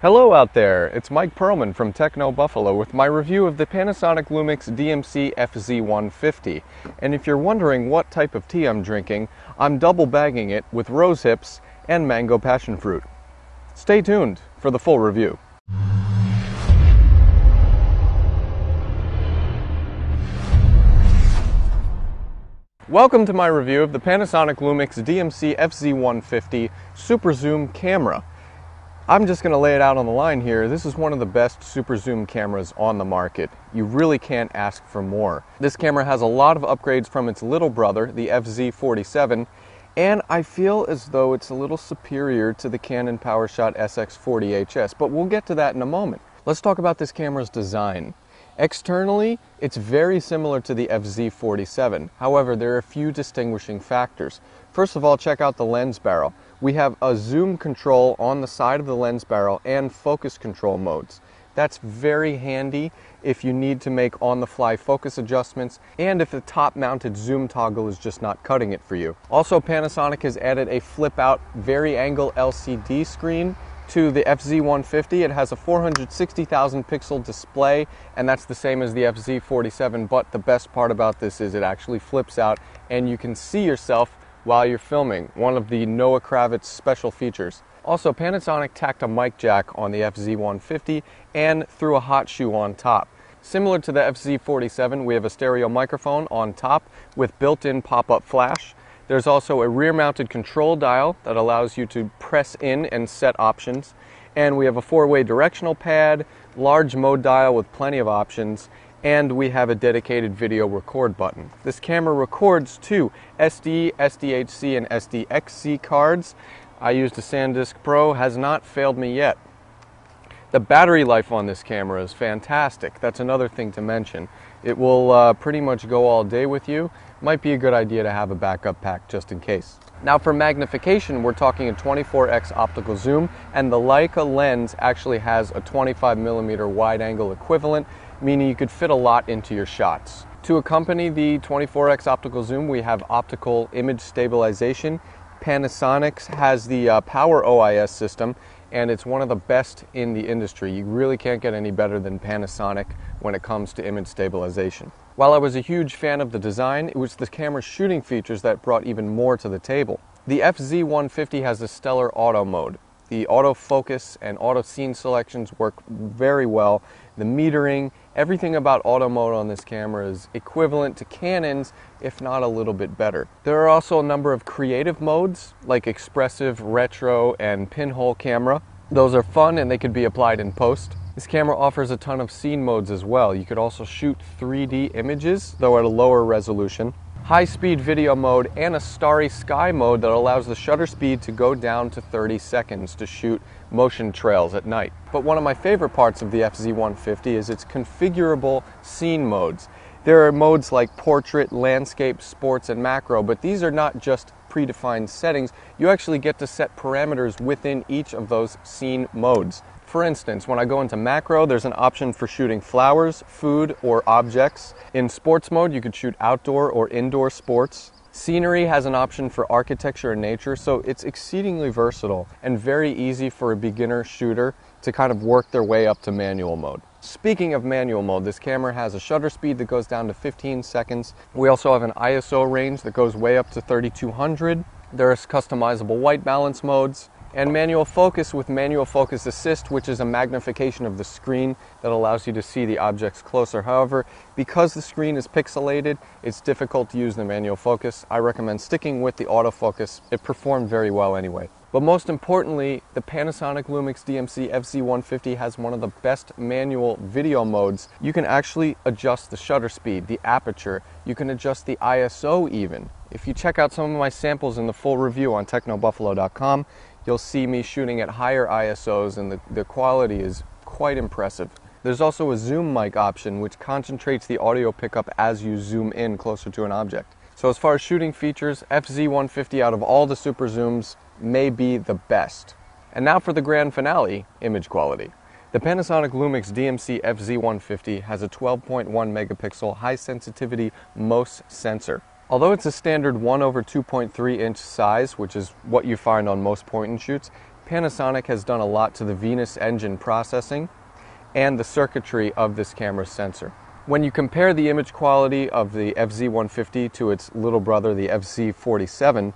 Hello out there, it's Mike Perlman from Techno Buffalo with my review of the Panasonic Lumix DMC-FZ150. And if you're wondering what type of tea I'm drinking, I'm double bagging it with rose hips and mango passion fruit. Stay tuned for the full review. Welcome to my review of the Panasonic Lumix DMC-FZ150 Super Zoom camera. I'm just going to lay it out on the line here. This is one of the best super zoom cameras on the market. You really can't ask for more. This camera has a lot of upgrades from its little brother, the FZ47, and I feel as though it's a little superior to the Canon PowerShot SX40HS, but we'll get to that in a moment. Let's talk about this camera's design. Externally, it's very similar to the FZ47. However, there are a few distinguishing factors. First of all, check out the lens barrel. We have a zoom control on the side of the lens barrel and focus control modes. That's very handy if you need to make on-the-fly focus adjustments and if the top-mounted zoom toggle is just not cutting it for you. Also, Panasonic has added a flip-out vari-angle LCD screen to the FZ150. It has a 460,000 pixel display, and that's the same as the FZ47, but the best part about this is it actually flips out and you can see yourself while you're filming, one of the Noah Kravitz special features. Also, Panasonic tacked a mic jack on the FZ150 and threw a hot shoe on top. Similar to the FZ47, we have a stereo microphone on top with built-in pop-up flash. There's also a rear-mounted control dial that allows you to press in and set options. And we have a 4-way directional pad, large mode dial with plenty of options, and we have a dedicated video record button. This camera records to SD, SDHC, and SDXC cards. I used a SanDisk Pro, has not failed me yet. The battery life on this camera is fantastic. That's another thing to mention. It will pretty much go all day with you. Might be a good idea to have a backup pack just in case. Now for magnification, we're talking a 24x optical zoom, and the Leica lens actually has a 25mm wide angle equivalent, meaning you could fit a lot into your shots. To accompany the 24x optical zoom, we have optical image stabilization. Panasonic has the Power OIS system, and it's one of the best in the industry. You really can't get any better than Panasonic when it comes to image stabilization. While I was a huge fan of the design, it was the camera's shooting features that brought even more to the table. The FZ150 has a stellar auto mode. The autofocus and auto scene selections work very well. The metering, everything about auto mode on this camera is equivalent to Canon's, if not a little bit better. There are also a number of creative modes, like expressive, retro, and pinhole camera. Those are fun and they could be applied in post. This camera offers a ton of scene modes as well. You could also shoot 3D images, though at a lower resolution. High-speed video mode, and a starry sky mode that allows the shutter speed to go down to 30 seconds to shoot motion trails at night. But one of my favorite parts of the FZ150 is its configurable scene modes. There are modes like portrait, landscape, sports, and macro, but these are not just predefined settings. You actually get to set parameters within each of those scene modes. For instance, when I go into macro, there's an option for shooting flowers, food, or objects. In sports mode, you could shoot outdoor or indoor sports. Scenery has an option for architecture and nature, so it's exceedingly versatile and very easy for a beginner shooter to kind of work their way up to manual mode. Speaking of manual mode, this camera has a shutter speed that goes down to 15 seconds. We also have an ISO range that goes way up to 3200. There's customizable white balance modes, and manual focus with manual focus assist, which is a magnification of the screen that allows you to see the objects closer. However, because the screen is pixelated, it's difficult to use the manual focus. I recommend sticking with the autofocus. It performed very well anyway. But most importantly, the Panasonic Lumix DMC-FZ150 has one of the best manual video modes. You can actually adjust the shutter speed, the aperture, you can adjust the ISO even. If you check out some of my samples in the full review on technobuffalo.com, you'll see me shooting at higher ISOs, and the quality is quite impressive. There's also a zoom mic option which concentrates the audio pickup as you zoom in closer to an object. So as far as shooting features, FZ150 out of all the super zooms may be the best. And now for the grand finale, image quality. The Panasonic Lumix DMC-FZ150 has a 12.1 megapixel high sensitivity MOS sensor. Although it's a standard 1/2.3 inch size, which is what you find on most point and shoots, Panasonic has done a lot to the Venus engine processing and the circuitry of this camera's sensor. When you compare the image quality of the FZ150 to its little brother, the FZ47,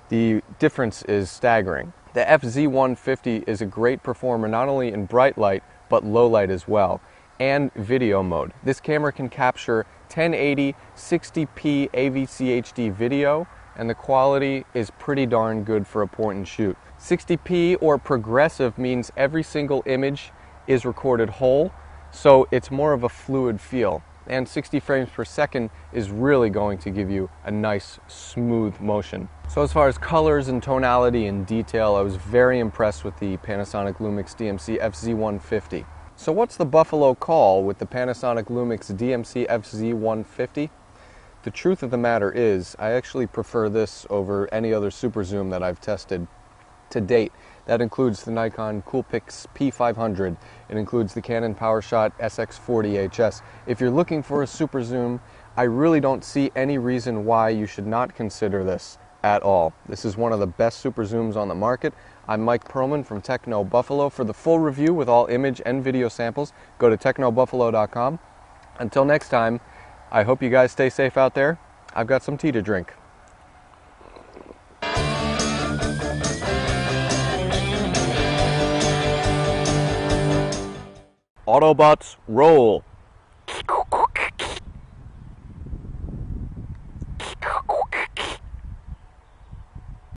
the difference is staggering. The FZ150 is a great performer not only in bright light, but low light as well, and video mode. This camera can capture 1080 60p AVC HD video, and the quality is pretty darn good for a point and shoot. 60p or progressive means every single image is recorded whole, so it's more of a fluid feel. And 60 frames per second is really going to give you a nice smooth motion. So as far as colors and tonality and detail, I was very impressed with the Panasonic Lumix DMC-FZ150. So what's the buffalo call with the Panasonic Lumix DMC-FZ150? The truth of the matter is, I actually prefer this over any other super zoom that I've tested to date. That includes the Nikon Coolpix P500. It includes the Canon PowerShot SX40HS. If you're looking for a super zoom, I really don't see any reason why you should not consider this at all. This is one of the best super zooms on the market. I'm Mike Perlman from Techno Buffalo. For the full review with all image and video samples, go to technobuffalo.com. Until next time, I hope you guys stay safe out there. I've got some tea to drink. Autobots, roll!